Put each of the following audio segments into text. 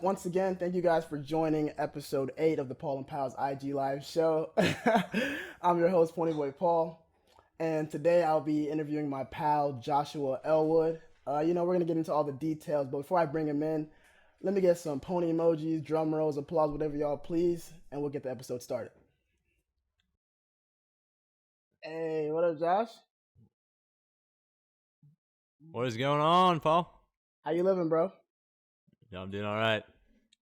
Once again, thank you guys for joining episode 8 of the Paul and Pal's IG Live show. I'm your host, Ponyboy Paul, and today I'll be interviewing my pal, Joshua Ellwood. We're going to get into all the details, but before I bring him in, let me get some pony emojis, drum rolls, applause, whatever y'all please, and we'll get the episode started. Hey, what up, Josh? What is going on, Paul? How you living, bro? Yeah, I'm doing all right.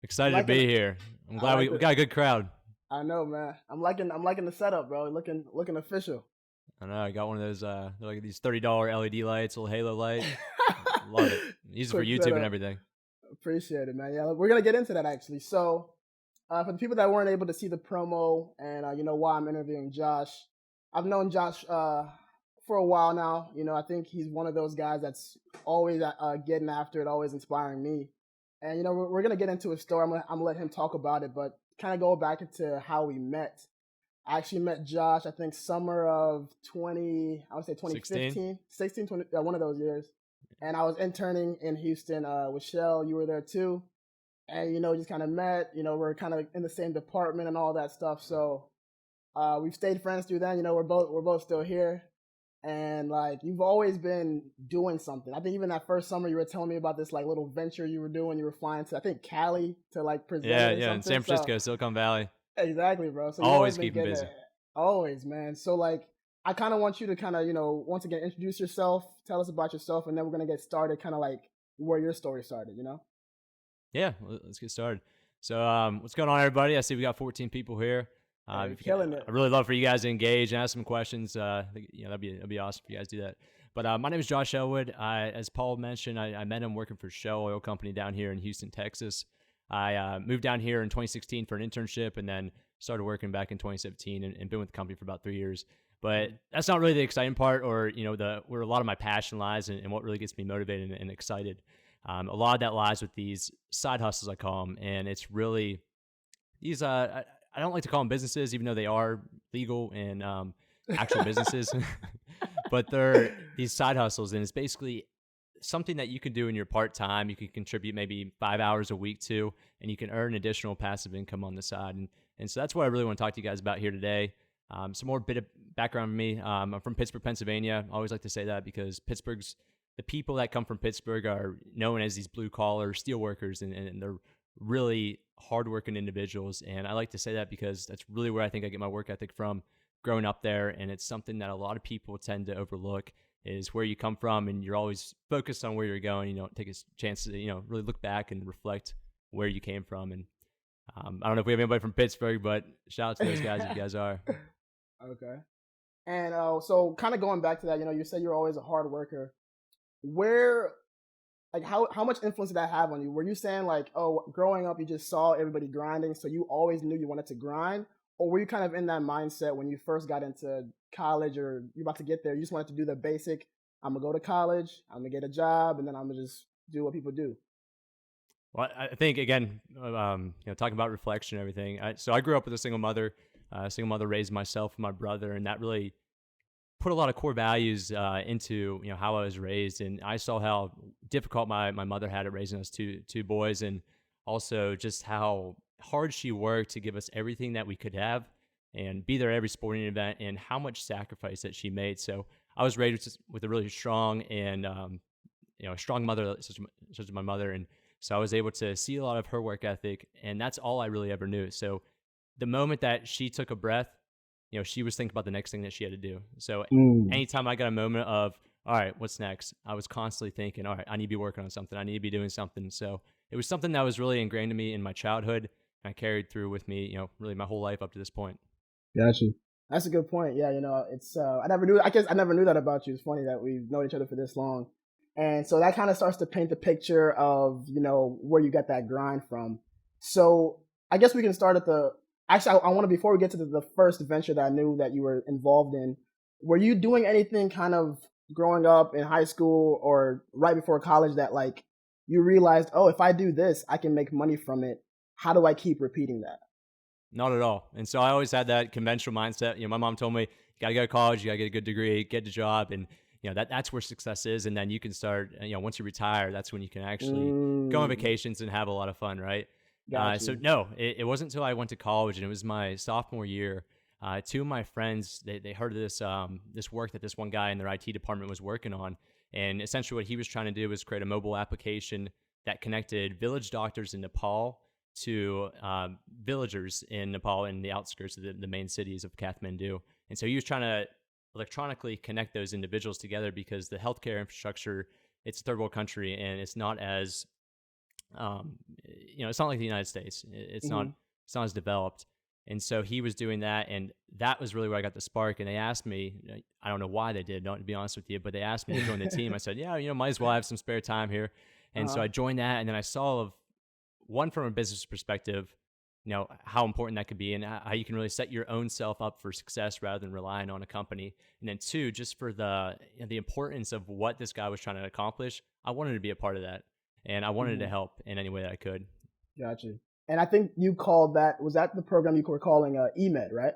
Excited to be here. I'm glad we got a good crowd. I know, man. I'm liking the setup, bro. Looking official. I know. I got one of those like these $30 LED lights, little halo light. Love it. Use it for YouTube and everything. Appreciate it, man. Yeah, we're gonna get into that actually. So, for the people that weren't able to see the promo and why I'm interviewing Josh, I've known Josh for a while now. I think he's one of those guys that's always getting after it, always inspiring me. And, we're going to get into his story. I'm going to let him talk about it, but kind of go back into how we met. I actually met Josh, I think, summer of 2015, 16, 20, one of those years. And I was interning in Houston with Shell. You were there too. And, just kind of met. We're kind of in the same department and all that stuff. So we've stayed friends through then. We're both still here. And you've always been doing something. I think even that first summer you were telling me about this little venture you were doing. You were flying to, I think, Cali to present. Yeah, in San Francisco, Silicon Valley. Exactly, bro. So always keeping busy. Always, man. So I kind of want you to kind of once again introduce yourself, tell us about yourself, and then we're gonna get started, kind of where your story started. Yeah, let's get started. So what's going on, everybody? I see we got 14 people here. Killing it. I'd really love for you guys to engage and ask some questions. That'd be awesome if you guys do that. But my name is Josh Ellwood. As Paul mentioned, I met him working for Shell Oil Company down here in Houston, Texas. I moved down here in 2016 for an internship and then started working back in 2017 and been with the company for about 3 years. But that's not really the exciting part or, where a lot of my passion lies and what really gets me motivated and excited. A lot of that lies with these side hustles, I call them. And it's really these, I don't like to call them businesses, even though they are legal and actual businesses. But they're these side hustles, and it's basically something that you can do in your part-time. You can contribute maybe 5 hours a week to, and you can earn additional passive income on the side. And so that's what I really want to talk to you guys about here today. Some more bit of background on me. I'm from Pittsburgh, Pennsylvania. I always like to say that because the people that come from Pittsburgh are known as these blue-collar steel workers, and they're really hardworking individuals. And I like to say that because that's really where I think I get my work ethic from growing up there. And it's something that a lot of people tend to overlook is where you come from. And you're always focused on where you're going. You don't take a chance to, really look back and reflect where you came from. And I don't know if we have anybody from Pittsburgh, but shout out to those guys if you guys are. Okay. And so kind of going back to that, you said you're always a hard worker. How much influence did that have on you? Were you saying growing up, you just saw everybody grinding, so you always knew you wanted to grind? Or were you kind of in that mindset when you first got into college or you're about to get there, you just wanted to do the basic, I'm going to go to college, I'm going to get a job, and then I'm going to just do what people do? Well, I think, again, talking about reflection and everything. So I grew up with a single mother. Raised myself and my brother, and that really put a lot of core values into how I was raised, and I saw how difficult my mother had it raising us two boys, and also just how hard she worked to give us everything that we could have and be there at every sporting event, and how much sacrifice that she made. So I was raised with a really strong and strong mother such as my mother, and so I was able to see a lot of her work ethic, and that's all I really ever knew. So the moment that she took a breath, she was thinking about the next thing that she had to do. So anytime I got a moment of, all right, what's next? I was constantly thinking, all right, I need to be working on something. I need to be doing something. So it was something that was really ingrained in me in my childhood, and I carried through with me, really my whole life up to this point. Gotcha. That's a good point. Yeah, it's I never knew that about you. It's funny that we've known each other for this long. And so that kind of starts to paint the picture of, where you got that grind from. So I guess we can start at actually, I want to, before we get to the first venture that I knew that you were involved in, were you doing anything kind of growing up in high school or right before college that you realized, oh, if I do this, I can make money from it. How do I keep repeating that? Not at all. And so I always had that conventional mindset. My mom told me, you got to go to college, you got to get a good degree, get a job. And, that's where success is. And then you can start, once you retire, that's when you can actually go on Mm, vacations and have a lot of fun, right? got So you. no, it wasn't until I went to college, and it was my sophomore year. Two of my friends, they heard of this work that this one guy in their IT department was working on, and essentially what he was trying to do was create a mobile application that connected village doctors in Nepal to villagers in Nepal in the outskirts of the main cities of Kathmandu. And so he was trying to electronically connect those individuals together because the healthcare infrastructure, it's a third world country, and it's not as it's not like the United States. Hmm. It's not as developed. And so he was doing that, and that was really where I got the spark. And they asked me, I don't know why they did, to be honest with you, but they asked me to join the team. I said, yeah, might as well have some spare time here. And so Uh-huh. I joined that, and then I saw one from a business perspective, how important that could be, and how you can really set your own self up for success rather than relying on a company. And then two, just for the importance of what this guy was trying to accomplish, I wanted to be a part of that, and I wanted to Hmm. help in any way that I could. Got you. And I think you called that, was that the program you were calling EMED, right?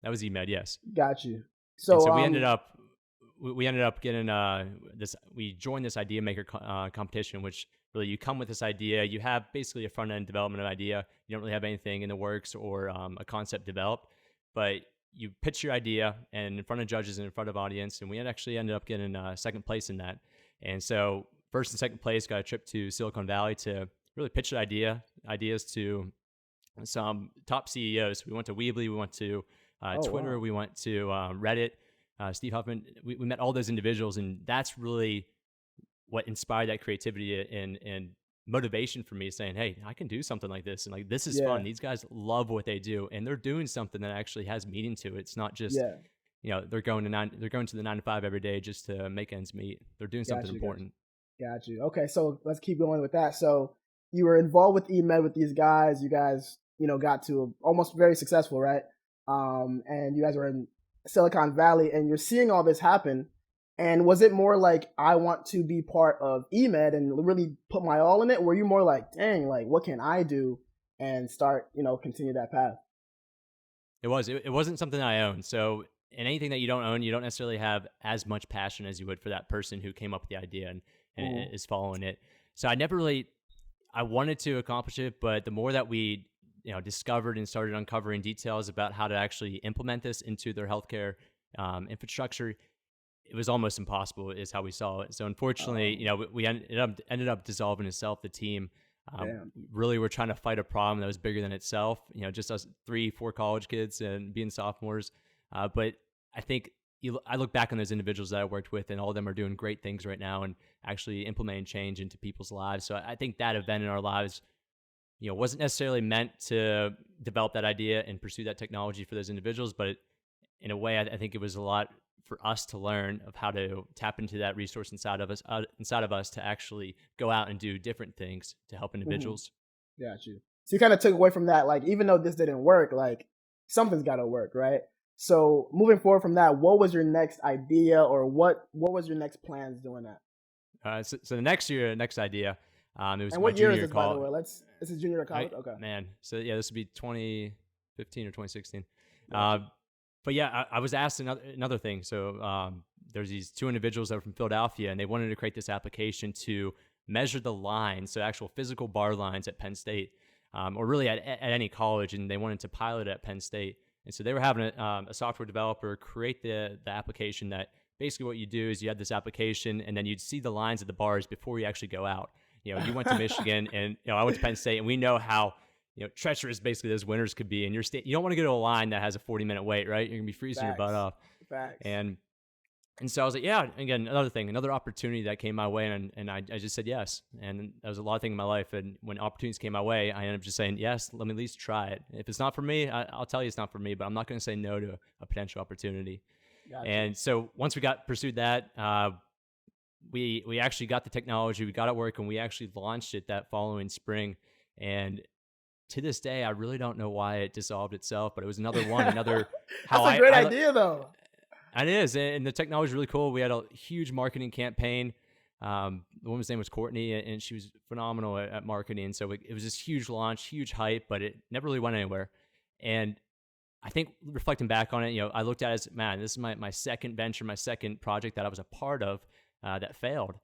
That was EMED, yes. Got you. And So, so we ended up getting this. We joined this idea maker competition, which really you come with this idea. You have basically a front end development idea. You don't really have anything in the works or a concept developed, but you pitch your idea and in front of judges and in front of audience. And we had actually ended up getting second place in that. And so first and second place got a trip to Silicon Valley to really pitch the ideas to some top CEOs. We went to Weebly, we went to oh, Twitter, wow. we went to Reddit, Steve Huffman. We met all those individuals, and that's really what inspired that creativity and motivation for me, saying, "Hey, I can do something like this, and like this is fun. Yeah. These guys love what they do, and they're doing something that actually has meaning to it. It's not just Yeah. they're going to the 9 to 5 every day just to make ends meet. They're doing something Got you. Got you. important." Got you. Okay. So let's keep going with that. So you were involved with EMED with these guys. You guys, got to almost very successful, right? And you guys were in Silicon Valley and you're seeing all this happen. And was it more like, I want to be part of EMED and really put my all in it? Or were you more like, dang, like, what can I do and start, continue that path? It wasn't something I owned. So in anything that you don't own, you don't necessarily have as much passion as you would for that person who came up with the idea and Mm-hmm. is following it. So I wanted to accomplish it, but the more that we discovered and started uncovering details about how to actually implement this into their healthcare infrastructure, it was almost impossible, is how we saw it. So unfortunately, Um, we ended up dissolving itself, the team. damn. Really, we're trying to fight a problem that was bigger than itself. Just us 3, 4 college kids and being sophomores. But I think I look back on those individuals that I worked with, and all of them are doing great things right now and actually implementing change into people's lives. So I think that event in our lives, wasn't necessarily meant to develop that idea and pursue that technology for those individuals, but in a way, I think it was a lot for us to learn of how to tap into that resource inside of us to actually go out and do different things to help Mm-hmm. individuals. Got you. So you kind of took away from that, like, even though this didn't work, like, something's got to work, right? So moving forward from that, what was your next idea, or what was your next plans doing that? So the next idea, it was And my what year junior is year this, by the call. way? This is junior college. Okay, Man. So yeah, this would be 2015 or 2016. got Uh, you. but yeah, I was asked another thing. So there's these two individuals that were from Philadelphia, and they wanted to create this application to measure the lines, so actual physical bar lines at Penn State, or really at any college, and they wanted to pilot it at Penn State. And so they were having a software developer create the application that basically what you do is you have this application, and then you'd see the lines of the bars before you actually go out. You went to Michigan, and I went to Penn State, and we know how treacherous basically those winters could be in your state. You don't want to go to a line that has a 40-minute wait, right? You're gonna be freezing your butt Facts, off. facts. And so I was like, yeah, again, another opportunity that came my way, and I just said yes. And that was a lot of things in my life. And when opportunities came my way, I ended up just saying, yes, let me at least try it. If it's not for me, I'll tell you it's not for me, but I'm not going to say no to a potential opportunity. Got you. And so once we pursued that, we actually got the technology, we got it working, we actually launched it that following spring. And to this day, I really don't know why it dissolved itself, but it was another how That's a great I idea, though. it is, and the technology is really cool. We had a huge marketing campaign. The woman's name was Courtney, and she was phenomenal at marketing. So it was this huge launch, huge hype, but it never really went anywhere. And I think reflecting back on it, I looked at it as, man, this is my second venture, my second project that I was a part of that failed.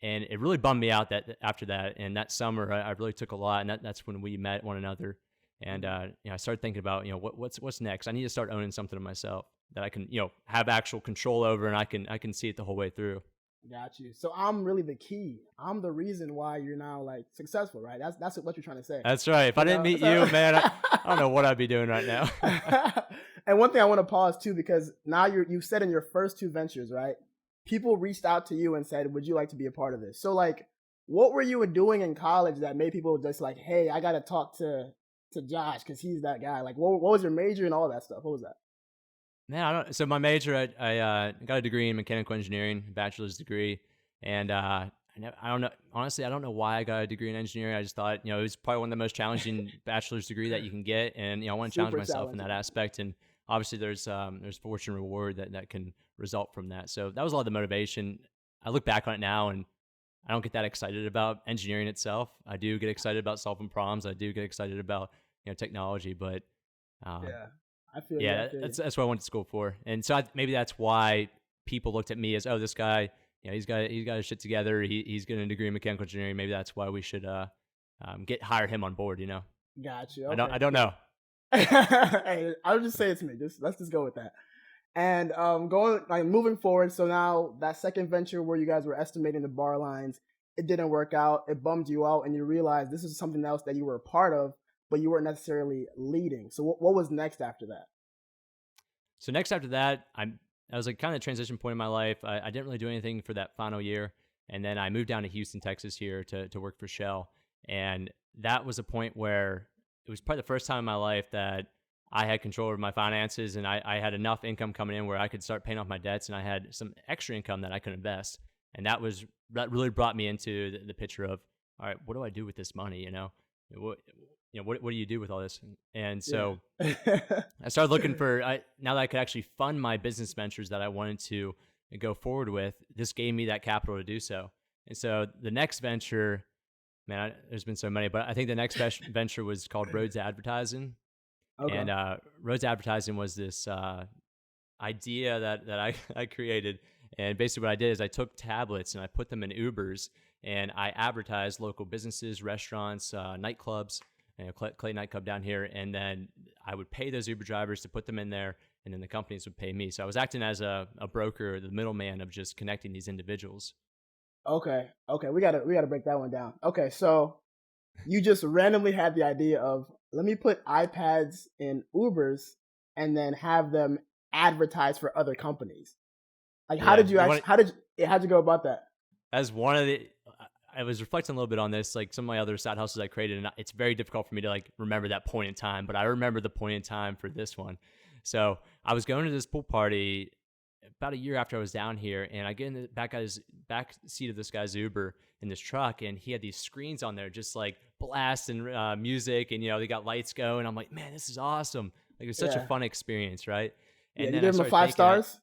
And it really bummed me out that after that. And that summer, I really took a lot. And that's when we met one another. And I started thinking about, what's next? I need to start owning something of myself that I can, have actual control over, and I can see it the whole way through. Got you. So I'm really the key. I'm the reason why you're now like successful, right? That's what you're trying to say. That's right. If I didn't meet you, man, I don't know what I'd be doing right now. And one thing I want to pause too, because now you've said in your first two ventures, right? People reached out to you and said, "Would you like to be a part of this?" So like, what were you doing in college that made people just like, "Hey, I got to talk to Josh because he's that guy"? Like, what was your major and all that stuff? What was that? Man, so my major, I got a degree in mechanical engineering, bachelor's degree, and I don't know. Honestly, I don't know why I got a degree in engineering. I just thought, it was probably one of the most challenging bachelor's degree that you can get, and I want to challenge myself in that aspect. And obviously, there's fortune and reward that can result from that. So that was a lot of the motivation. I look back on it now, and I don't get that excited about engineering itself. I do get excited about solving problems. I do get excited about technology, but yeah. I feel that's what I went to school for. And so maybe that's why people looked at me as, oh, this guy, he's got his shit together. He's getting a degree in mechanical engineering. Maybe that's why we should hire him on board. Got you. Okay. I don't know. Hey, I'll just say it to me. Let's just go with that. And moving forward. So now that second venture where you guys were estimating the bar lines, it didn't work out. It bummed you out, and you realized this is something else that you were a part of, but you weren't necessarily leading. So what was next after that? So next after that, I was like kind of a transition point in my life. I didn't really do anything for that final year. And then I moved down to Houston, Texas here to work for Shell. And that was a point where it was probably the first time in my life that I had control over my finances, and I had enough income coming in where I could start paying off my debts, and I had some extra income that I could invest. And that really brought me into the picture of, all right, what do I do with this money? What do you do with all this? And so I started looking for, now that I could actually fund my business ventures that I wanted to go forward with, this gave me that capital to do so. And so the next venture, man, there's been so many, but I think the next venture was called Roads Advertising. Okay. And Roads Advertising was this idea that I created. And basically what I did is I took tablets and I put them in Ubers, and I advertised local businesses, restaurants, nightclubs, Clay nightclub down here, and then I would pay those Uber drivers to put them in there, and then the companies would pay me. So I was acting as a broker, the middleman of just connecting these individuals. Okay, we gotta break that one down. Okay, so you just randomly had the idea of, let me put iPads in Ubers and then have them advertise for other companies. Like, how did you go about that? As one of the, I was reflecting a little bit on this, like some of my other side hustles I created, and it's very difficult for me to like remember that point in time, but I remember the point in time for this one. So I was going to this pool party about a year after I was down here, and I get in the back seat of this guy's Uber in this truck, and he had these screens on there just like blasting music, and they got lights going. I'm like, man, this is awesome. Like, it was such a fun experience, right? And then you gave him 5 stars?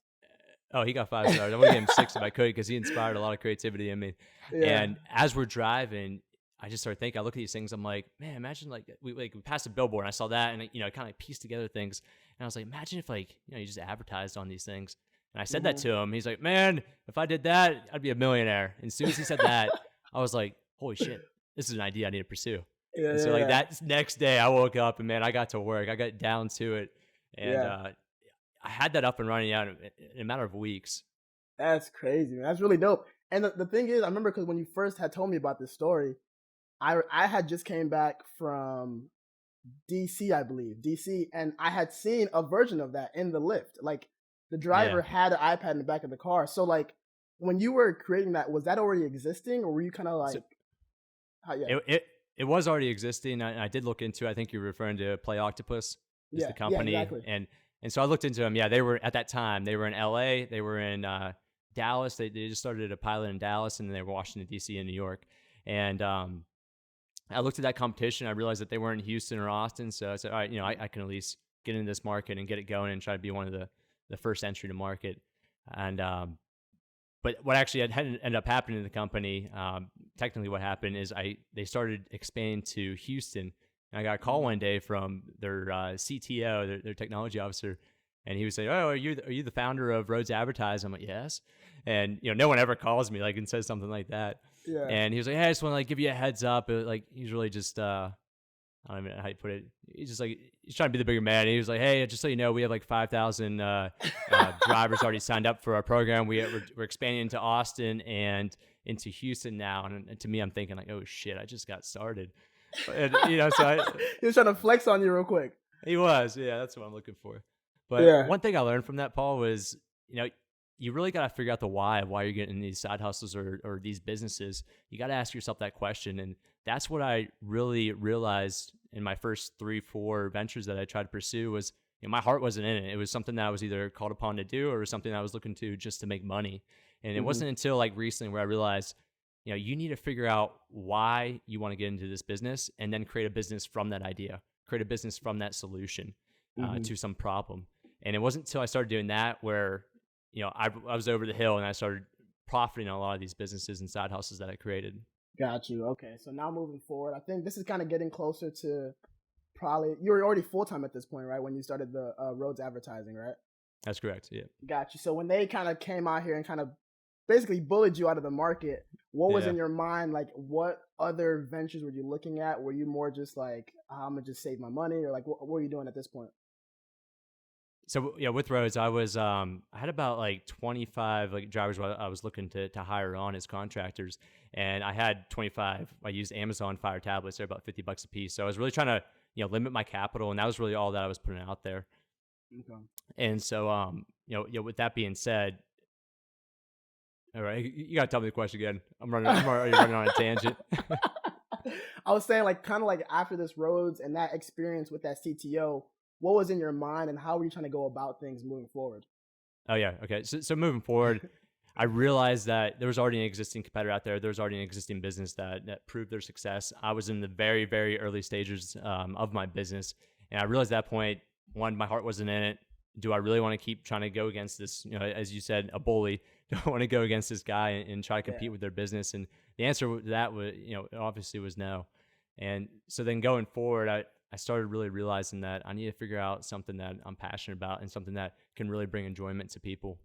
Oh, he got 5 stars. I would give him 6 if I could, because he inspired a lot of creativity in me. Yeah. And as we're driving, I just started thinking, I look at these things, I'm like, man, imagine like we passed a billboard and I saw that, and I kind of pieced together things, and I was like, imagine if you just advertised on these things. And I said that to him. He's like, man, if I did that, I'd be a millionaire. And as soon as he said that, I was like, holy shit, this is an idea I need to pursue. And so that next day I woke up, and man, I got to work. I got down to it. And I had that up and running out in a matter of weeks. That's crazy, man. That's really dope. And the thing is, I remember because when you first had told me about this story, I had just came back from DC, I believe, and I had seen a version of that in the Lyft. Like, the driver had an iPad in the back of the car. So, like, when you were creating that, was that already existing, or were you kind of like, It was already existing. I did look into, I think you're referring to Play Octopus, is the company. Yeah, exactly. And so I looked into them. Yeah, they were, at that time, they were in LA, they were in Dallas. They just started a pilot in Dallas, and then they were Washington, D.C. and New York. And I looked at that competition. I realized that they weren't in Houston or Austin. So I said, all right, I can at least get into this market and get it going and try to be one of the first entry to market. And but what actually had ended up happening in the company, technically what happened is they started expanding to Houston, And I got a call one day from their CTO, their technology officer, and he was saying, "Oh, are you the founder of Rhodes Advertise?" I'm like, "Yes." And no one ever calls me like and says something like that. Yeah. And he was like, "Hey, I just want to like give you a heads up." Like he's really just I don't even know how you put it. He's just like, he's trying to be the bigger man. He was like, "Hey, just so you know, we have like 5,000 drivers already signed up for our program. We're expanding into Austin and into Houston now." And to me, I'm thinking like, "Oh shit, I just got started." And, so he was trying to flex on you real quick. He was, yeah, that's what I'm looking for. But one thing I learned from that, Paul, was, you really got to figure out the why of why you're getting these side hustles or these businesses. You got to ask yourself that question. And that's what I really realized in my first 3-4 ventures that I tried to pursue was, my heart wasn't in it. It was something that I was either called upon to do or something that I was looking to just to make money. And it wasn't until like recently where I realized, you need to figure out why you want to get into this business and then create a business from that idea, create a business from that solution to some problem. And it wasn't until I started doing that where, I was over the hill and I started profiting on a lot of these businesses and side hustles that I created. Got you. Okay. So now moving forward, I think this is kind of getting closer to probably, you were already full-time at this point, right? When you started the Rhodes Advertising, right? That's correct. Yeah. Got you. So when they kind of came out here and kind of basically bullied you out of the market, what was in your mind? Like, what other ventures were you looking at? Were you more just like, I'm gonna just save my money, or like, what were you doing at this point? So with Rhodes, I was I had about like 25 like drivers I was looking to hire on as contractors, and I had 25. I used Amazon Fire tablets; they're about $50 a piece. So I was really trying to limit my capital, and that was really all that I was putting out there. Okay. And so with that being said, all right, you gotta tell me the question again. I'm already running on a tangent. I was saying, like, kind of like after this Rhodes and that experience with that CTO, what was in your mind and how were you trying to go about things moving forward? Oh yeah, okay. So moving forward, I realized that there was already an existing competitor out there. There was already an existing business that proved their success. I was in the very, very early stages of my business, and I realized at that point, one, my heart wasn't in it. Do I really want to keep trying to go against this, as you said, a bully? Do I want to go against this guy and try to compete with their business? And the answer to that was, obviously was no. And so then going forward, I started really realizing that I need to figure out something that I'm passionate about and something that can really bring enjoyment to people.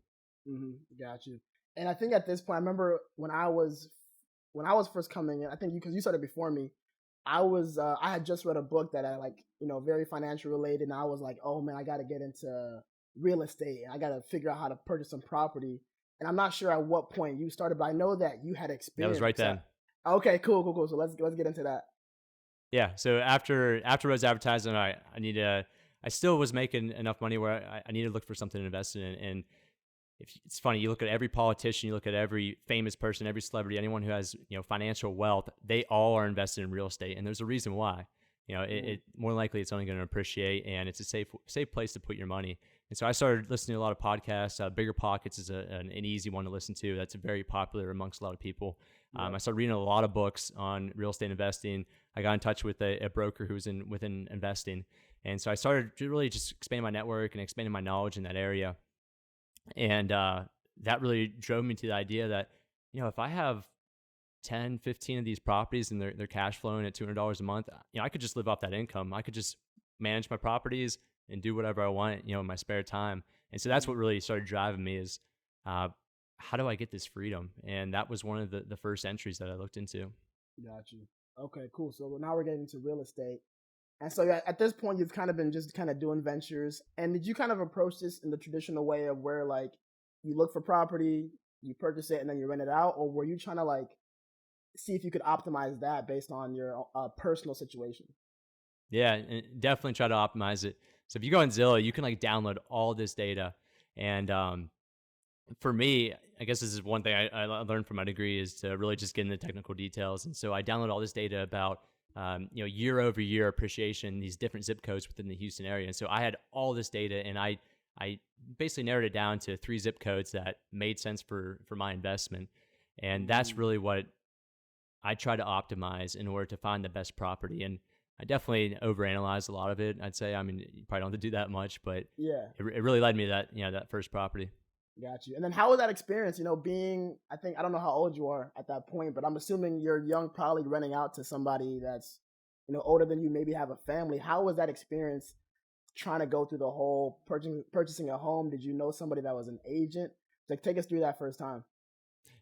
Got you. And I think at this point, I remember when I was first coming in, I think because you started before me, I had just read a book that I like, very financial related. And I was like, oh man, I got to get into real estate. I got to figure out how to purchase some property. And I'm not sure at what point you started, but I know that you had experience. That was right then. Okay, cool. So let's get into that. Yeah. So after Rhodes Advertising, I still was making enough money where I needed to look for something to invest in. And it's funny, you look at every politician, you look at every famous person, every celebrity, anyone who has financial wealth, they all are invested in real estate, and there's a reason why. It more likely it's only going to appreciate, and it's a safe place to put your money. And so I started listening to a lot of podcasts. Bigger Pockets is an easy one to listen to. That's very popular amongst a lot of people. I started reading a lot of books on real estate investing. I got in touch with a broker who was within investing, and so I started to really just expand my network and expanding my knowledge in that area. And that really drove me to the idea that, if I have 10, 15 of these properties and they're cash flowing at $200 a month, I could just live off that income. I could just manage my properties and do whatever I want, in my spare time. And so that's what really started driving me is, how do I get this freedom? And that was one of the first entries that I looked into. Got you. Okay, cool. So now we're getting into real estate. And so at this point, you've kind of been just kind of doing ventures. And did you kind of approach this in the traditional way of where like you look for property, you purchase it, and then you rent it out? Or were you trying to like see if you could optimize that based on your personal situation? Yeah, and definitely try to optimize it. So if you go on Zillow, you can like download all this data. And for me, I guess this is one thing I learned from my degree is to really just get into the technical details. And so I download all this data about year over year appreciation in these different zip codes within the Houston area. And so I had all this data, and I basically narrowed it down to 3 zip codes that made sense for my investment. And that's really what I try to optimize in order to find the best property. And I definitely overanalyzed a lot of it. I'd say, I mean, you probably don't have to do that much, but yeah, it really led me to that first property. Got you. And then how was that experience, being, I don't know how old you are at that point, but I'm assuming you're young, probably renting out to somebody that's older than you, maybe have a family. How was that experience trying to go through the whole purchasing a home? Did you know somebody that was an agent? Like, take us through that first time.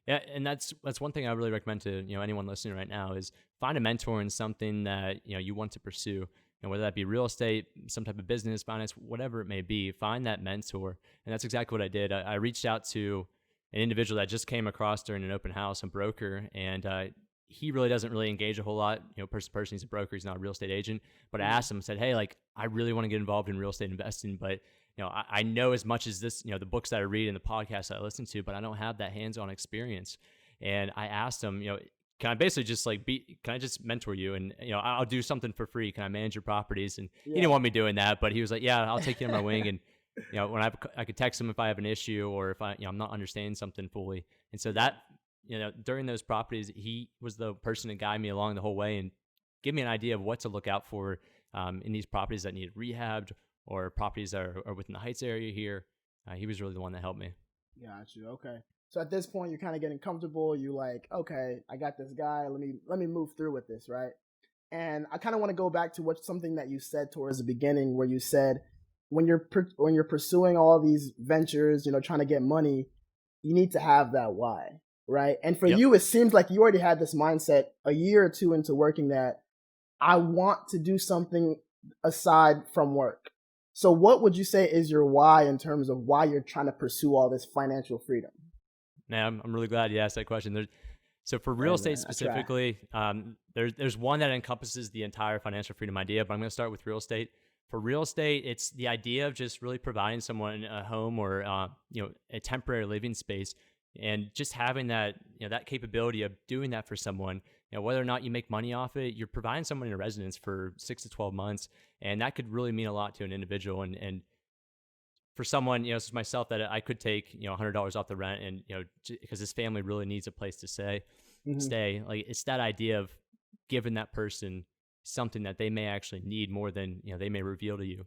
Yeah, and that's one thing I really recommend to anyone listening right now is find a mentor in something that you want to pursue. Whether that be real estate, some type of business, finance, whatever it may be, find that mentor. And that's exactly what I did. I reached out to an individual that just came across during an open house, a broker, and he really doesn't really engage a whole lot. Person to person, he's a broker, he's not a real estate agent. But I asked him, said, hey, like, I really want to get involved in real estate investing, but I know as much as this, the books that I read and the podcasts that I listen to, but I don't have that hands-on experience. And I asked him, can I basically just can I just mentor you? And, I'll do something for free. Can I manage your properties? And he didn't want me doing that, but he was like, yeah, I'll take you under my wing. And, when I could text him if I have an issue or if I'm not understanding something fully. And so that, during those properties, he was the person to guide me along the whole way and give me an idea of what to look out for in these properties that needed rehabbed or properties that are within the Heights area here. He was really the one that helped me. Got you. Okay. So at this point, you're kind of getting comfortable. You like, okay, I got this guy. Let me move through with this, right? And I kind of want to go back to something that you said towards the beginning, where you said when you're pursuing all these ventures, trying to get money, you need to have that why, right? And for you, it seems like you already had this mindset a year or two into working that I want to do something aside from work. So what would you say is your why in terms of why you're trying to pursue all this financial freedom? Man, I'm really glad you asked that question. So for real estate specifically, there's one that encompasses the entire financial freedom idea, but I'm going to start with real estate. For real estate, it's the idea of just really providing someone a home or a temporary living space, and just having that that capability of doing that for someone. Whether or not you make money off it, you're providing someone a residence for 6 to 12 months, and that could really mean a lot to an individual. And for someone, such as myself, that I could take, $100 off the rent, and because his family really needs a place to stay. Like, it's that idea of giving that person something that they may actually need more than they may reveal to you.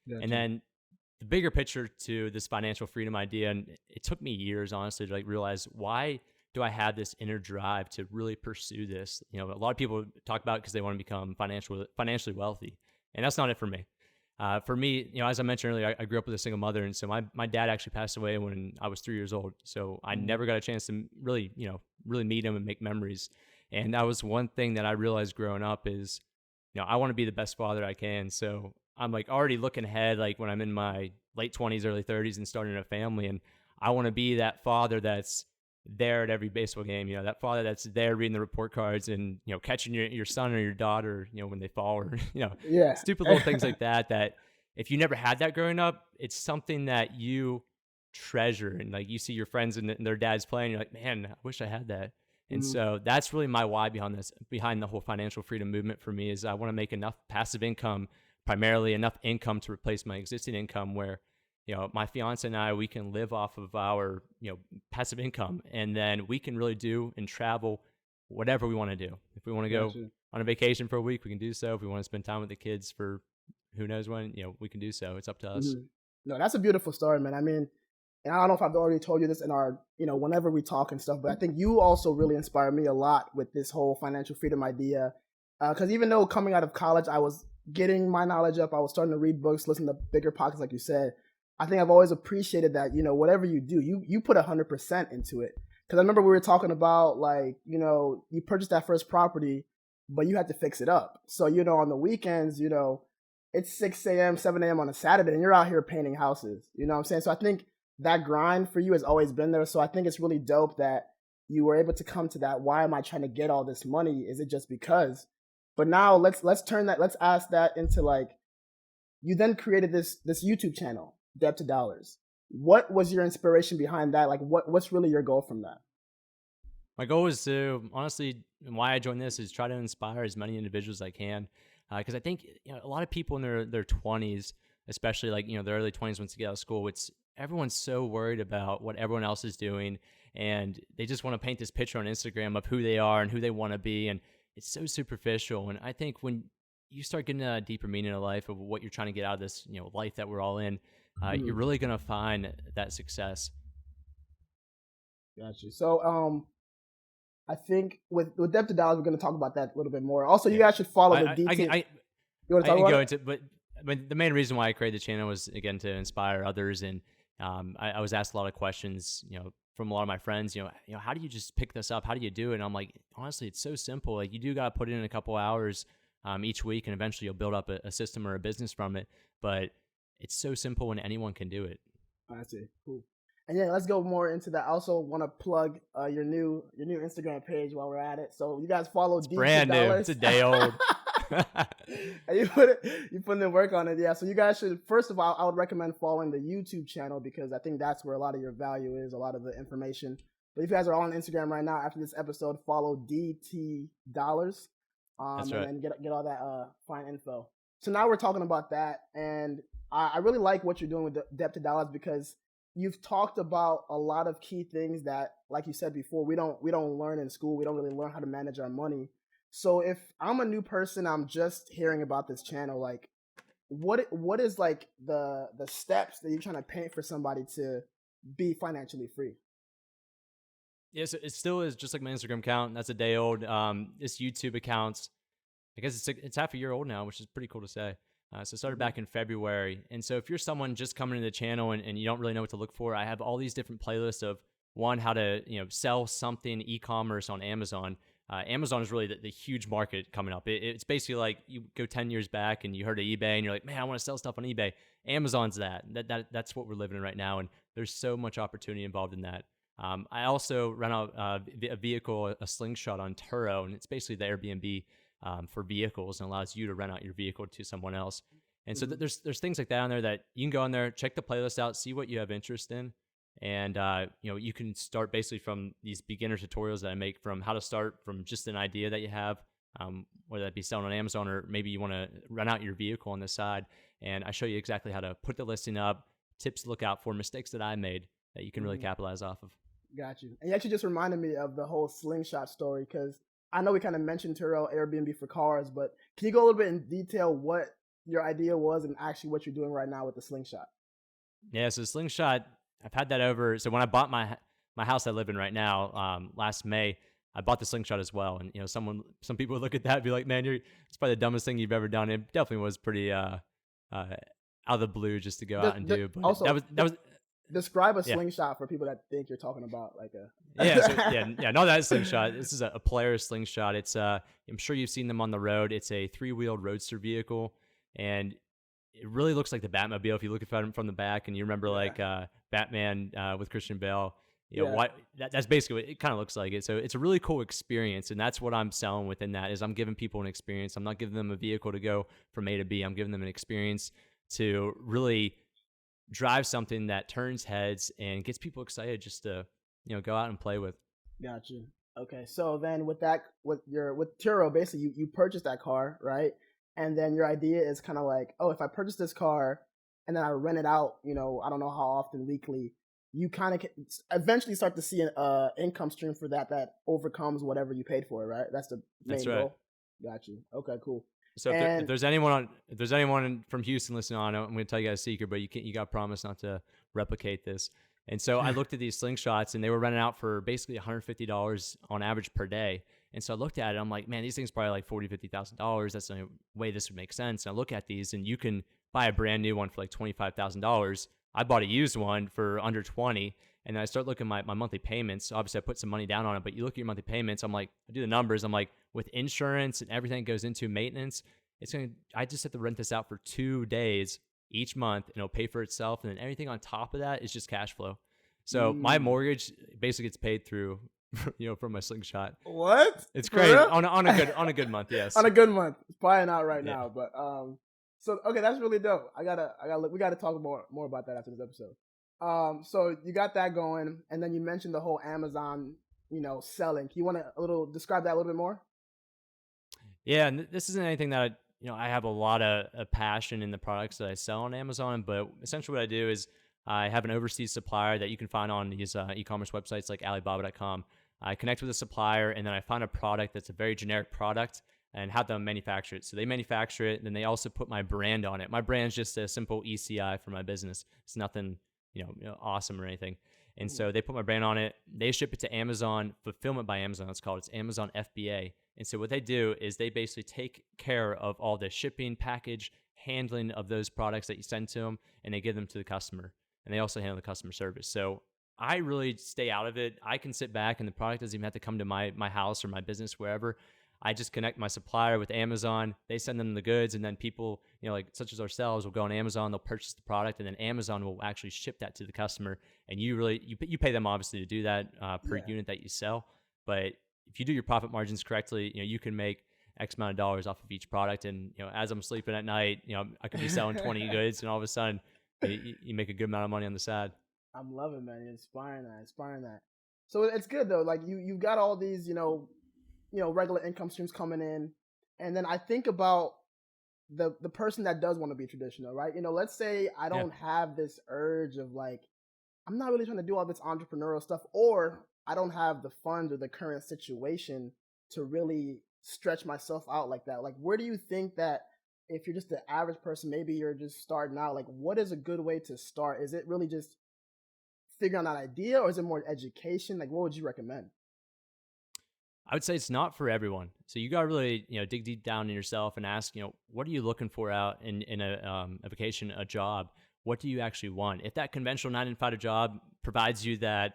Gotcha. And then the bigger picture to this financial freedom idea, and it took me years, honestly, to realize, why do I have this inner drive to really pursue this? A lot of people talk about it because they want to become financially wealthy, and that's not it for me. For me, as I mentioned earlier, I grew up with a single mother, and so my dad actually passed away when I was 3 years old. So I never got a chance to really meet him and make memories. And that was one thing that I realized growing up is, I want to be the best father I can. So I'm already looking ahead, when I'm in my late 20s, early 30s and starting a family, and I want to be that father that's there at every baseball game, that father that's there reading the report cards and, catching your son or your daughter, when they fall, or, stupid little things like that, that if you never had that growing up, it's something that you treasure. And you see your friends and their dads playing, you're like, man, I wish I had that. And so that's really my why behind the whole financial freedom movement for me, is I want to make enough passive income, primarily enough income to replace my existing income, where my fiance and I, we can live off of our, passive income, and then we can really do and travel whatever we want to do. If we want to go on a vacation for a week, we can do so. If we want to spend time with the kids for who knows when, we can do so. It's up to us. No, that's a beautiful story, man. I mean, and I don't know if I've already told you this in our, whenever we talk and stuff, but I think you also really inspire me a lot with this whole financial freedom idea. Because even though coming out of college, I was getting my knowledge up, I was starting to read books, listen to bigger podcasts, like you said. I think I've always appreciated that, whatever you do, you put 100% into it. Because I remember we were talking about, you purchased that first property, but you had to fix it up. So, on the weekends, it's 6 a.m., 7 a.m. on a Saturday, and you're out here painting houses. You know what I'm saying? So I think that grind for you has always been there. So I think it's really dope that you were able to come to that. Why am I trying to get all this money? Is it just because? But now let's ask that into you then created this YouTube channel, Debt to Dollars. What was your inspiration behind that? What's really your goal from that? My goal is to, honestly, and why I joined this is try to inspire as many individuals as I can. Because I think a lot of people in their 20s, especially their early 20s once they get out of school, everyone's so worried about what everyone else is doing, and they just want to paint this picture on Instagram of who they are and who they want to be, and it's so superficial. And I think when you start getting a deeper meaning of life, of what you're trying to get out of this life that we're all in, you're really going to find that success. Gotcha. So I think with Depth to Dollars, we're going to talk about that a little bit more. Also, you Yeah. guys should follow the details. You want to I talk can about go it? into, but the main reason why I created the channel was again to inspire others, and I was asked a lot of questions, from a lot of my friends, how do you just pick this up? How do you do it? And I'm like, honestly, it's so simple. Like you do got to put in a couple hours each week, and eventually you'll build up a system or a business from it. But it's so simple, and anyone can do it. I see. Cool. And yeah, let's go more into that. I also want to plug your new Instagram page while we're at it. So you guys follow It's D2 brand new. Dollars. It's a day old. And you put in work on it. Yeah. So you guys should, first of all, I would recommend following the YouTube channel because I think that's where a lot of your value is, a lot of the information. But if you guys are on Instagram right now after this episode, follow DT Dollars. That's right. And get all that fine info. So now we're talking about that, and I really like what you're doing with Depth to Dollars because you've talked about a lot of key things that, like you said before, we don't learn in school. We don't really learn how to manage our money. So if I'm a new person, I'm just hearing about this channel, like what is like the steps that you're trying to paint for somebody to be financially free? Yes, it still is just like my Instagram account. That's a day old. This YouTube account, I guess it's half a year old now, which is pretty cool to say. So it started back in February. And so if you're someone just coming to the channel and you don't really know what to look for, I have all these different playlists of one, how to sell something e-commerce on Amazon. Amazon is really the huge market coming up. It's basically like you go 10 years back and you heard of eBay and you're like, man, I want to sell stuff on eBay. Amazon's that's what we're living in right now. And there's so much opportunity involved in that. I also rent out a vehicle, a Slingshot on Turo, and it's basically the Airbnb for vehicles and allows you to rent out your vehicle to someone else. And so there's things like that on there that you can go on there, check the playlist out, see what you have interest in. And, you can start basically from these beginner tutorials that I make from how to start from just an idea that you have, whether that be selling on Amazon or maybe you want to rent out your vehicle on the side. And I show you exactly how to put the listing up, tips to look out for, mistakes that I made that you can really capitalize off of. Got you. And you actually just reminded me of the whole Slingshot story because I know we kind of mentioned Turo, Airbnb for cars, but can you go a little bit in detail what your idea was and actually what you're doing right now with the Slingshot? Yeah, so Slingshot, I've had that over. So when I bought my house I live in right now, last May, I bought the Slingshot as well. And some people would look at that and be like, man, it's probably the dumbest thing you've ever done. It definitely was pretty out of the blue just to go out and do. But also, that was describe a Slingshot for people that think you're talking about like a no, that's Slingshot. This is a Polaris Slingshot. It's I'm sure you've seen them on the road. It's a 3-wheeled roadster vehicle, and it really looks like the Batmobile if you look at it from the back and you remember like Batman with Christian Bale. That's basically what it kind of looks like. So it's a really cool experience, and that's what I'm selling within that is I'm giving people an experience. I'm not giving them a vehicle to go from A to B. I'm giving them an experience to really drive something that turns heads and gets people excited just to go out and play with. Gotcha. Okay, so then with Turo, basically you purchased that car, right? And then your idea is kind of like, oh, if I purchase this car and then I rent it out, I don't know how often weekly, you kind of eventually start to see an income stream for that overcomes whatever you paid for it, right? That's the main goal. Got you. Okay, cool. So if there's anyone from Houston listening on, I'm going to tell you guys a secret, but you got to promise not to replicate this. And so I looked at these Slingshots, and they were renting out for basically $150 on average per day. And so I looked at it, I'm like, man, these things probably like $40,000, $50,000. That's the only way this would make sense. And I look at these, and you can buy a brand new one for like $25,000. I bought a used one for under 20, and then I start looking at my monthly payments. Obviously, I put some money down on it, but you look at your monthly payments, I'm like, I do the numbers. I'm like, with insurance and everything that goes into maintenance, I just have to rent this out for 2 days each month, and it'll pay for itself. And then everything on top of that is just cash flow. So my mortgage basically gets paid through, from my Slingshot. What? It's crazy on a good month. Yes. On a good month. It's probably not right now, but so okay, that's really dope. we gotta talk more about that after this episode. So you got that going, and then you mentioned the whole Amazon, selling. Can you want to describe that a little bit more? Yeah, and this isn't anything that I have a lot of passion in the products that I sell on Amazon, but essentially what I do is I have an overseas supplier that you can find on these e-commerce websites like Alibaba.com. I connect with a supplier, and then I find a product that's a very generic product and have them manufacture it. So they manufacture it, and then they also put my brand on it. My brand's just a simple ECI for my business. It's nothing, awesome or anything. And so they put my brand on it. They ship it to Amazon, fulfillment by Amazon, it's called. It's Amazon FBA. And so what they do is they basically take care of all the shipping, package, handling of those products that you send to them, and they give them to the customer. And they also handle the customer service. So I really stay out of it. I can sit back and the product doesn't even have to come to my house or my business, wherever. I just connect my supplier with Amazon. They send them the goods, and then people, like such as ourselves, will go on Amazon. They'll purchase the product, and then Amazon will actually ship that to the customer. And you pay them obviously to do that per unit that you sell. But if you do your profit margins correctly, you can make X amount of dollars off of each product. And as I'm sleeping at night, I could be selling 20 goods, and all of a sudden you make a good amount of money on the side. I'm loving, man. You're inspiring that. So it's good though. Like you've got all these, regular income streams coming in. And then I think about the person that does want to be traditional, right? Let's say I don't have this urge of like, I'm not really trying to do all this entrepreneurial stuff, or I don't have the funds or the current situation to really stretch myself out like that. Like, where do you think that if you're just the average person, maybe you're just starting out, like what is a good way to start? Is it really just figuring out that idea, or is it more education? Like, what would you recommend? I would say it's not for everyone. So you got to really, dig deep down in yourself and ask, what are you looking for out in a vacation, a job? What do you actually want? If that conventional 9-to-5 job provides you that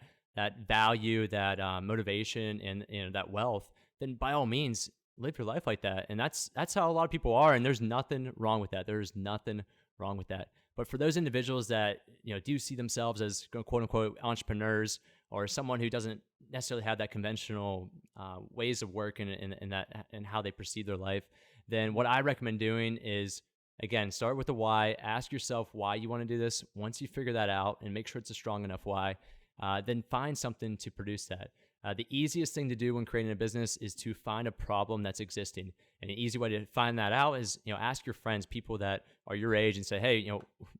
value, that motivation, and that wealth, then by all means, live your life like that. And that's how a lot of people are. And there's nothing wrong with that. There's nothing wrong with that. But for those individuals that do see themselves as quote unquote entrepreneurs, or someone who doesn't necessarily have that conventional ways of working and how they perceive their life, then what I recommend doing is, again, start with the why. Ask yourself why you want to do this. Once you figure that out and make sure it's a strong enough why, then find something to produce that. The easiest thing to do when creating a business is to find a problem that's existing. And an easy way to find that out is, ask your friends, people that are your age, and say, hey,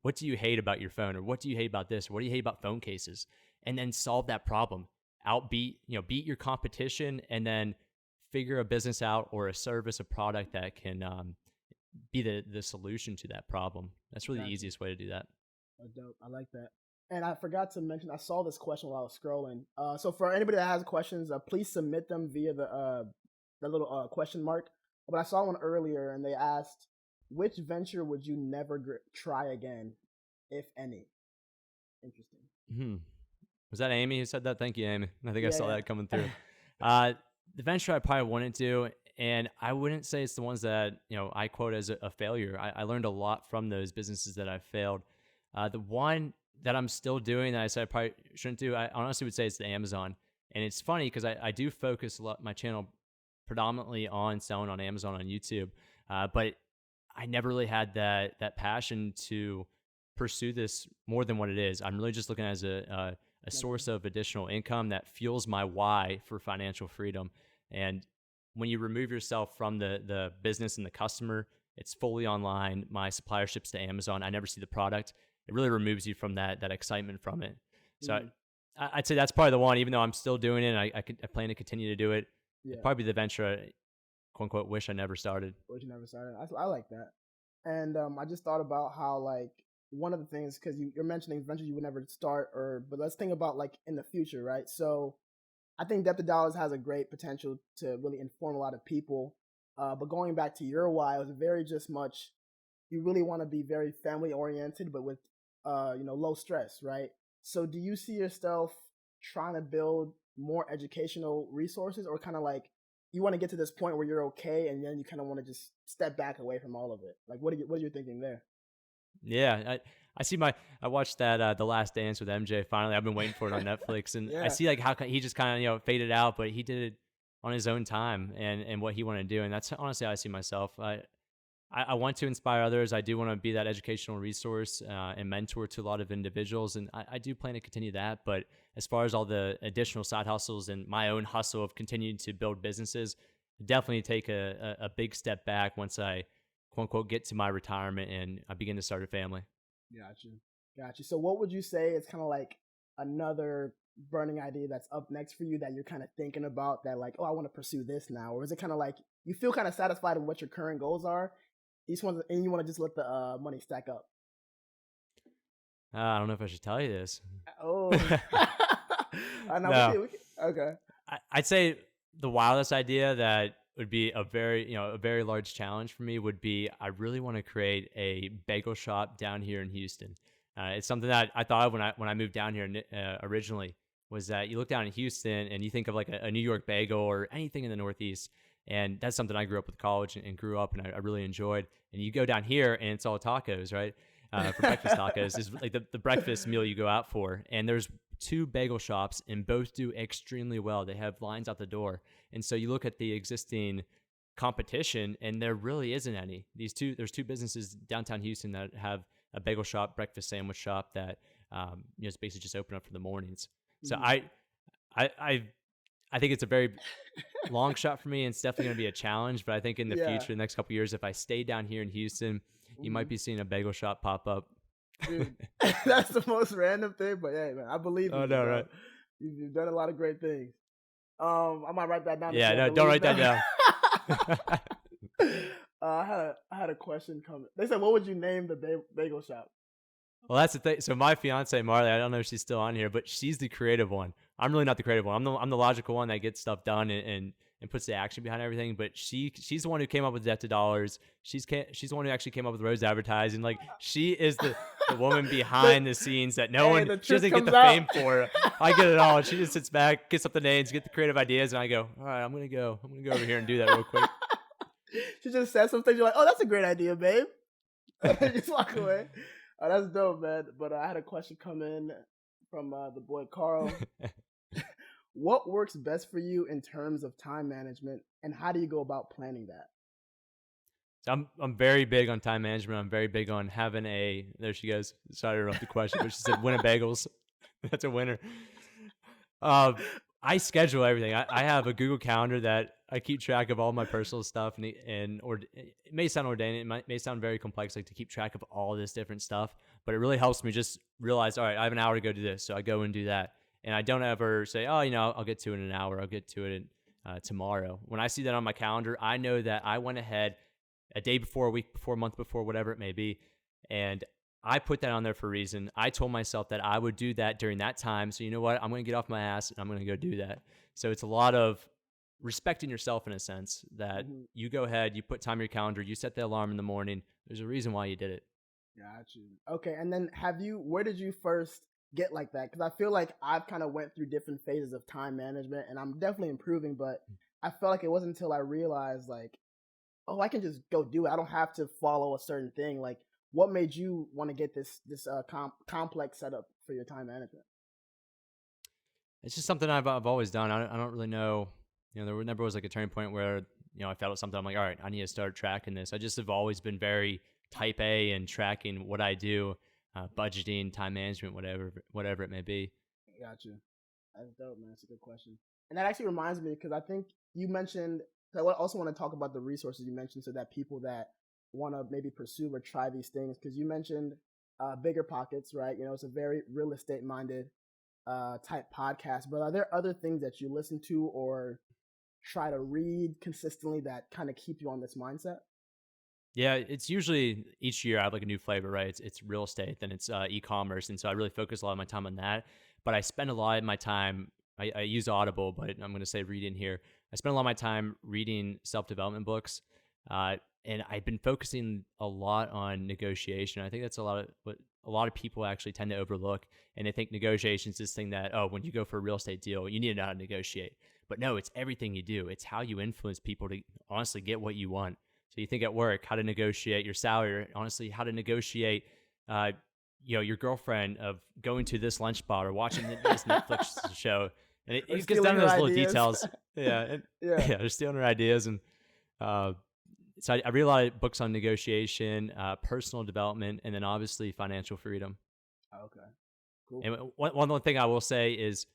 what do you hate about your phone? Or what do you hate about this? Or what do you hate about phone cases? And then solve that problem. Beat your competition, and then figure a business out or a service, a product that can be the solution to that problem. That's really the easiest way to do that. Oh, dope. I like that. And I forgot to mention, I saw this question while I was scrolling. So for anybody that has questions, please submit them via the little question mark. But I saw one earlier, and they asked, which venture would you never try again, if any? Interesting. Was that Amy who said that? Thank you, Amy. I think I saw that coming through. The venture I probably wouldn't do, and I wouldn't say it's the ones that I quote as a failure. I learned a lot from those businesses that I failed. The one that I'm still doing that I said I probably shouldn't do, I honestly would say it's the Amazon. And it's funny because I do focus a lot my channel predominantly on selling on Amazon on YouTube, but I never really had that passion to pursue this more than what it is. I'm really just looking as a source of additional income that fuels my why for financial freedom. And when you remove yourself from the business and the customer, it's fully online. My supplier ships to Amazon. I never see the product. It really removes you from that excitement from it. So I'd say that's probably the one, even though I'm still doing it, and I plan to continue to do it. It'd probably be the venture I, quote unquote, wish I never started. Wish you never started. I like that. And I just thought about how, like, one of the things, because you're mentioning ventures you would never start, but let's think about like in the future, right? So I think Depth of Dollars has a great potential to really inform a lot of people. But going back to your why, it was very just much, you really want to be very family oriented, but with low stress, right? So do you see yourself trying to build more educational resources, or kind of like you want to get to this point where you're okay, and then you kind of want to just step back away from all of it? Like, what are you thinking there? Yeah, I see I watched that The Last Dance with MJ. Finally, I've been waiting for it on Netflix, and I see like how he just kind of faded out, but he did it on his own time and what he wanted to do, and that's honestly how I see myself. I want to inspire others. I do want to be that educational resource and mentor to a lot of individuals, and I do plan to continue that. But as far as all the additional side hustles and my own hustle of continuing to build businesses, definitely take a big step back once I, quote unquote, get to my retirement and I begin to start a family. Got you. So what would you say is kind of like another burning idea that's up next for you that you're kind of thinking about, that like, oh, I want to pursue this now? Or is it kind of like you feel kind of satisfied with what your current goals are, and you want to just let the money stack up? I don't know if I should tell you this. Oh. No, No, okay. I'd say the wildest idea that would be a very large challenge for me would be I really want to create a bagel shop down here in Houston. It's something that I thought of when I moved down here originally. Was that you look down in Houston and you think of like a New York bagel or anything in the Northeast, and that's something I grew up with college and grew up and I really enjoyed. And you go down here and it's all tacos, right? For breakfast tacos is like the breakfast meal you go out for. And there's two bagel shops and both do extremely well. They have lines out the door. And so you look at the existing competition and there really isn't any. There's two businesses downtown Houston that have a bagel shop, breakfast sandwich shop that it's basically just open up for the mornings. So I think it's a very long shot for me, and it's definitely going to be a challenge. But I think in the future, the next couple of years, if I stay down here in Houston, you might be seeing a bagel shop pop up. Dude, that's the most random thing, but hey, man, I believe you. Oh no, right? You've done a lot of great things. I might write that down. Yeah, no, don't write that down. I had a question coming. They said, "What would you name the bagel shop?" Well, that's the thing. So my fiance Marley, I don't know if she's still on here, but she's the creative one. I'm really not the creative one. I'm the logical one that gets stuff done and puts the action behind everything. But she's the one who came up with Debt to Dollars. She's the one who actually came up with Rose Advertising. Like she is the woman behind the scenes that she doesn't get the fame for. I get it all. She just sits back, gets up the names, get the creative ideas, and I go, all right, I'm gonna go over here and do that real quick. She just says some things. You're like, oh, that's a great idea, babe. Just walk away. Oh, that's dope, man. But I had a question come in from the boy Carl. What works best for you in terms of time management, and how do you go about planning that? So I'm very big on time management. I'm very big on having there she goes. Sorry to interrupt the question, but she said winner bagels. That's a winner. I schedule everything. I have a Google Calendar that I keep track of all my personal stuff, or it may sound ordained, it may sound very complex, like to keep track of all this different stuff, but it really helps me just realize, all right, I have an hour to go do this, so I go and do that, and I don't ever say, oh, I'll get to it in an hour, I'll get to it tomorrow. When I see that on my calendar, I know that I went ahead a day before, a week before, a month before, whatever it may be, and I put that on there for a reason. I told myself that I would do that during that time. So you know what? I'm going to get off my ass and I'm going to go do that. So it's a lot of respecting yourself in a sense that you go ahead, you put time in your calendar, you set the alarm in the morning. There's a reason why you did it. Got you. Okay. And then where did you first get like that? Because I feel like I've kind of went through different phases of time management and I'm definitely improving, but I felt like it wasn't until I realized like, oh, I can just go do it. I don't have to follow a certain thing. Like, what made you want to get this complex setup for your time management? It's just something I've always done. I don't really know. There never was like a turning point where I felt something. I'm like, all right, I need to start tracking this. I just have always been very type A and tracking what I do, budgeting, time management, whatever it may be. Got you. That's dope, man. That's a good question. And that actually reminds me because I think you mentioned. I also want to talk about the resources you mentioned, so that people that want to maybe pursue or try these things, because you mentioned Bigger Pockets, right? It's a very real estate minded type podcast, but are there other things that you listen to or try to read consistently that kind of keep you on this mindset? Yeah, it's usually each year I have like a new flavor, right? It's real estate, then it's e-commerce, and so I really focus a lot of my time on that. But I spend a lot of my time, I use Audible, but I'm going to say reading here. I spend a lot of my time reading self-development books. And I've been focusing a lot on negotiation. I think that's a lot of what a lot of people actually tend to overlook. And they think negotiation is this thing that, when you go for a real estate deal, you need to know how to negotiate. But no, it's everything you do. It's how you influence people to honestly get what you want. So you think at work, how to negotiate your salary, honestly, how to negotiate, your girlfriend of going to this lunch spot or watching this Netflix show. And it gets down to those little details. Yeah. They're stealing her ideas. And, so I read a lot of books on negotiation, personal development, and then obviously financial freedom. Okay, cool. And one thing I will say is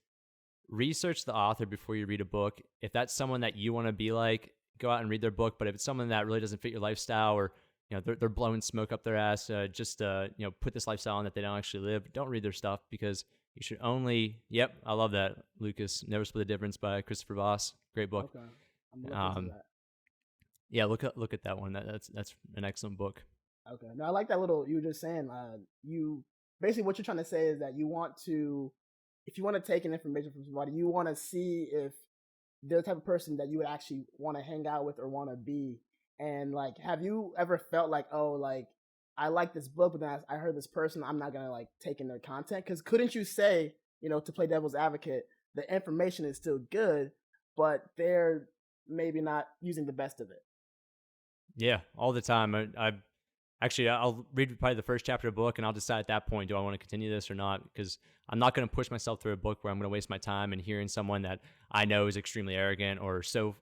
research the author before you read a book. If that's someone that you want to be like, go out and read their book. But if it's someone that really doesn't fit your lifestyle, or they're blowing smoke up their ass, put this lifestyle on that they don't actually live, don't read their stuff, because you should only. Yep, I love that, Lucas. Never Split the Difference by Christopher Voss. Great book. Okay, I'm looking at that. Yeah, look at that one. That's an excellent book. Okay. Now I like that little you were just saying. You basically what you're trying to say is that you want to if you want to take an information from somebody, you want to see if they're the type of person that you would actually want to hang out with or want to be. And like, have you ever felt like, oh, like I like this book, but then I heard this person, I'm not gonna like take in their content? Because couldn't you say, to play devil's advocate, the information is still good, but they're maybe not using the best of it? Yeah, all the time. I'll read probably the first chapter of a book, and I'll decide at that point, do I want to continue this or not? Because I'm not going to push myself through a book where I'm going to waste my time and hearing someone that I know is extremely arrogant or so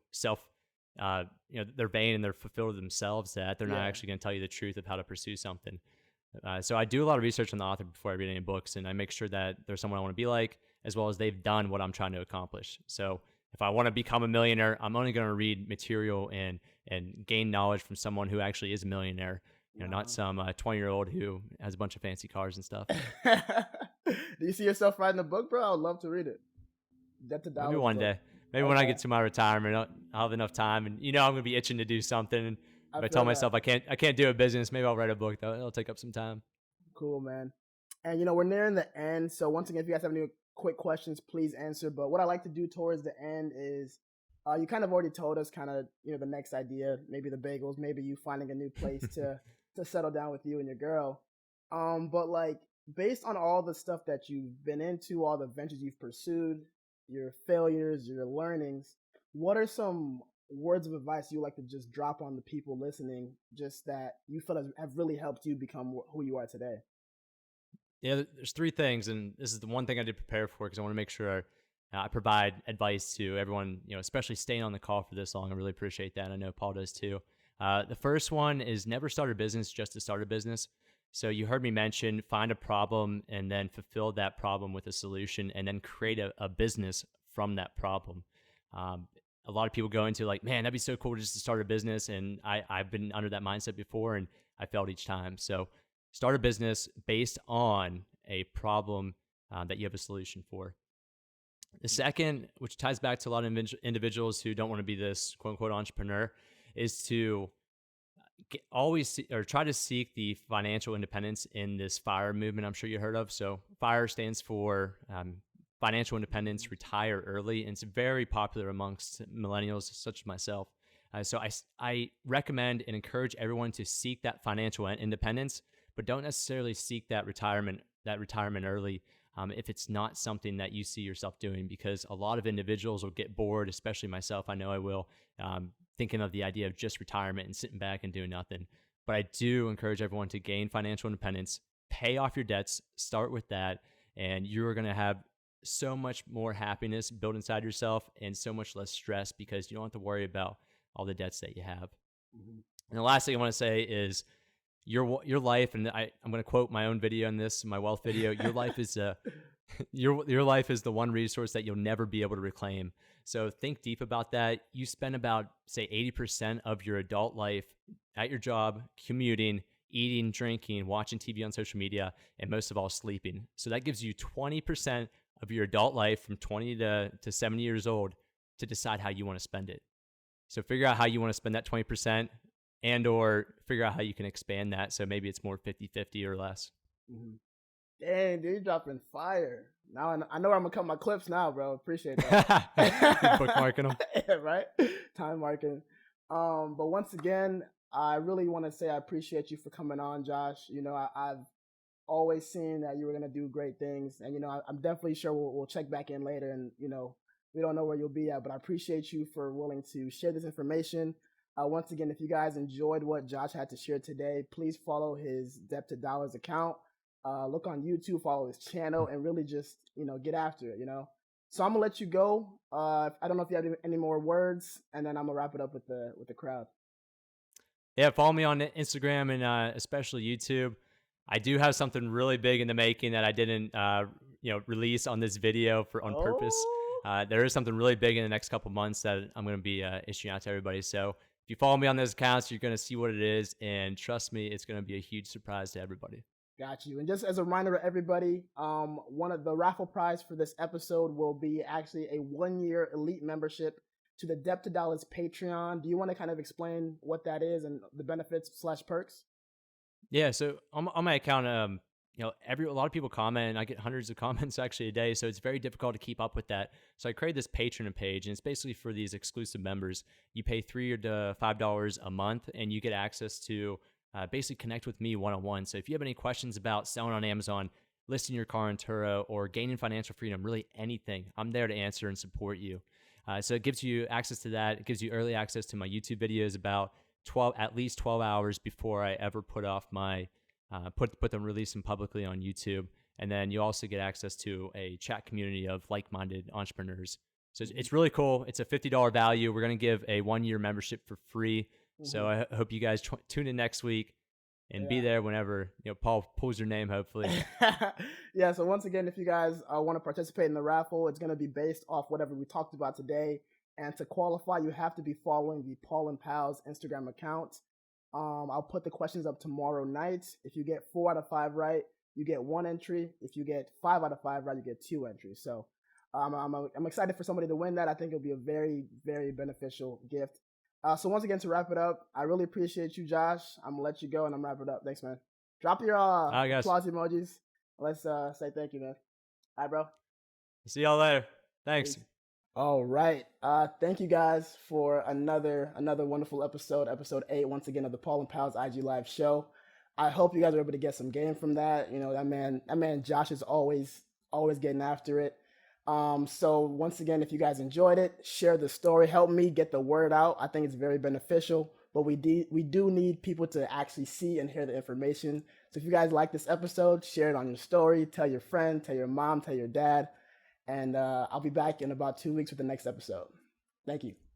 they're vain and they're fulfilled with themselves that they're not actually going to tell you the truth of how to pursue something. So I do a lot of research on the author before I read any books, and I make sure that there's someone I want to be like, as well as they've done what I'm trying to accomplish. So if I want to become a millionaire, I'm only going to read material and gain knowledge from someone who actually is a millionaire. Not some 20-year-old who has a bunch of fancy cars and stuff. Do you see yourself writing a book, bro? I would love to read it. Maybe one day. Maybe when I get to my retirement, I'll have enough time, and I'm gonna be itching to do something. And if I tell myself I can't do a business, maybe I'll write a book. Though it'll take up some time. Cool, man. And we're nearing the end, so once again, if you guys have any quick questions, please answer. But what I like to do towards the end is, you kind of already told us the next idea, maybe the bagels, maybe you finding a new place to settle down with you and your girl. But like, based on all the stuff that you've been into, all the ventures you've pursued, your failures, your learnings, what are some words of advice you like to just drop on the people listening, just that you feel have really helped you become who you are today? Yeah, there's three things, and this is the one thing I did prepare for because I want to make sure I provide advice to everyone, especially staying on the call for this long. I really appreciate that. I know Paul does too. The first one is never start a business just to start a business. So you heard me mention find a problem and then fulfill that problem with a solution and then create a business from that problem. A lot of people go into like, man, that'd be so cool just to start a business. And I've been under that mindset before and I failed each time. So start a business based on a problem that you have a solution for. The second, which ties back to a lot of individuals who don't want to be this quote unquote entrepreneur, is to try to seek the financial independence in this FIRE movement I'm sure you heard of. So FIRE stands for financial independence, retire early, and it's very popular amongst millennials such as myself. So I recommend and encourage everyone to seek that financial independence, but don't necessarily seek that retirement early if it's not something that you see yourself doing, because a lot of individuals will get bored, especially myself. I know I will, thinking of the idea of just retirement and sitting back and doing nothing. But I do encourage everyone to gain financial independence, pay off your debts, start with that, and you're going to have so much more happiness built inside yourself and so much less stress because you don't have to worry about all the debts that you have. Mm-hmm. And the last thing I want to say is your life, and I'm going to quote my own video on this, my wealth video. Your life is your life is the one resource that you'll never be able to reclaim. So think deep about that. You spend about, say, 80% of your adult life at your job, commuting, eating, drinking, watching TV on social media, and most of all, sleeping. So that gives you 20% of your adult life from 20 to 70 years old to decide how you want to spend it. So figure out how you want to spend that 20% and or figure out how you can expand that. So maybe it's more 50-50 or less. Mm-hmm. Dang, dude, you're dropping fire. Now I know where I'm going to cut my clips now, bro. Appreciate that. Bookmarking them. Yeah, right? Time marking. But once again, I really want to say I appreciate you for coming on, Josh. I've always seen that you were going to do great things. And, I'm definitely sure we'll check back in later. And, we don't know where you'll be at, but I appreciate you for willing to share this information. Once again, if you guys enjoyed what Josh had to share today, please follow his Debt to Dollars account. Look on YouTube, follow his channel, and really just, get after it, So I'm going to let you go. I don't know if you have any more words, and then I'm going to wrap it up with the crowd. Yeah, follow me on Instagram and especially YouTube. I do have something really big in the making that I didn't, release on this video on purpose. There is something really big in the next couple months that I'm going to be issuing out to everybody. So if you follow me on those accounts, you're going to see what it is. And trust me, it's going to be a huge surprise to everybody. Got you. And just as a reminder to everybody, one of the raffle prize for this episode will be actually a 1-year elite membership to the Debt to Dollars Patreon. Do you want to kind of explain what that is and the benefits / perks? Yeah. So on my account, a lot of people comment, and I get hundreds of comments actually a day. So it's very difficult to keep up with that. So I created this Patreon page, and it's basically for these exclusive members. You pay $3 to $5 a month, and you get access to basically connect with me one-on-one. So if you have any questions about selling on Amazon, listing your car in Turo, or gaining financial freedom, really anything, I'm there to answer and support you. So it gives you access to that. It gives you early access to my YouTube videos about at least 12 hours before I ever put off my release them publicly on YouTube. And then you also get access to a chat community of like-minded entrepreneurs. So it's really cool. It's a $50 value. We're going to give a 1-year membership for free. So I hope you guys tune in next week and be there whenever Paul pulls your name, hopefully. Yeah, so once again, if you guys want to participate in the raffle, it's going to be based off whatever we talked about today. And to qualify, you have to be following the Paul and Pals Instagram account. I'll put the questions up tomorrow night. If you get 4 out of 5 right, you get 1 entry. If you get 5 out of 5 right, you get 2 entries. So I'm excited for somebody to win that. I think it'll be a very, very beneficial gift. So once again, to wrap it up, I really appreciate you, Josh. I'm going to let you go and I'm wrap it up. Thanks, man. Drop your applause emojis. Let's say thank you, man. All right, bro. See y'all later. Thanks. Peace. All right. Thank you guys for another wonderful episode 8, once again, of the Paul and Pals IG Live show. I hope you guys are able to get some game from that. That man Josh is always getting after it. So once again, if you guys enjoyed it, share the story, help me get the word out. I think it's very beneficial, but we do need people to actually see and hear the information. So if you guys like this episode, share it on your story, tell your friend, tell your mom, tell your dad. And I'll be back in about 2 weeks with the next episode. Thank you.